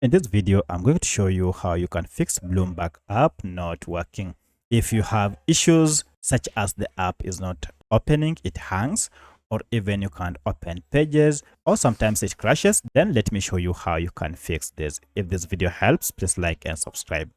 In this video, I'm going to show you how you can fix Bloomberg app not working. If you have issues such as the app is not opening, it hangs, or even you can't open pages, or sometimes it crashes, then let me show you how you can fix this. If this video helps, please like and subscribe.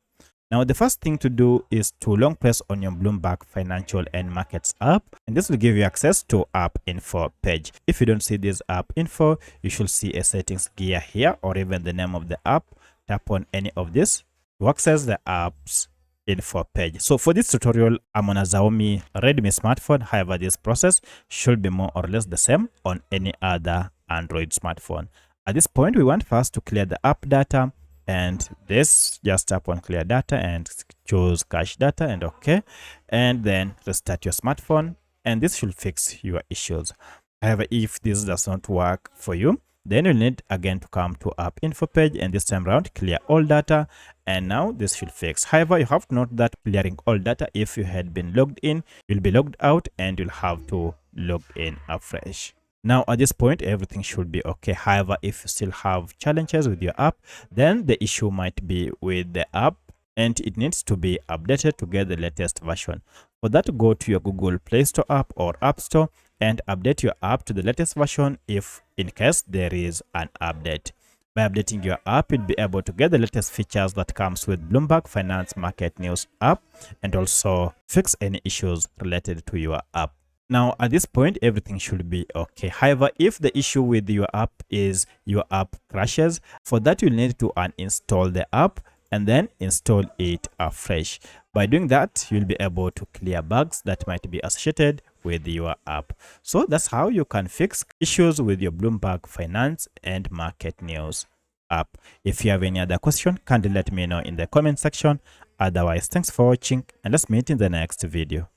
Now, the first thing to do is to long press on your Bloomberg Financial and Markets app, and this will give you access to app info page. If you don't see this app info, you should see a settings gear here or even the name of the app. Tap on any of this to access the app's info page. So for this tutorial, I'm on a Xiaomi Redmi smartphone. However, this process should be more or less the same on any other Android smartphone. At this point, we want first to clear the app data, and this, just tap on clear data and choose cache data and OK, and then restart your smartphone, and this should fix your issues. However, if this does not work for you, then you'll need again to come to app info page, and this time around clear all data, and now this should fix. However, you have to note that clearing all data, if you had been logged in, you'll be logged out and you'll have to log in afresh. Now, at this point, everything should be okay. However, if you still have challenges with your app, then the issue might be with the app and it needs to be updated to get the latest version. For that, go to your Google Play Store app or App Store and update your app to the latest version if in case there is an update. By updating your app, you'll be able to get the latest features that comes with Bloomberg Finance Market News app and also fix any issues related to your app. Now, at this point, everything should be okay. However, if the issue with your app is your app crashes, for that you'll need to uninstall the app and then install it afresh. By doing that, you'll be able to clear bugs that might be associated with your app. So that's how you can fix issues with your Bloomberg Finance and Market News app. If you have any other question, kindly let me know in the comment section. Otherwise, thanks for watching and let's meet in the next video.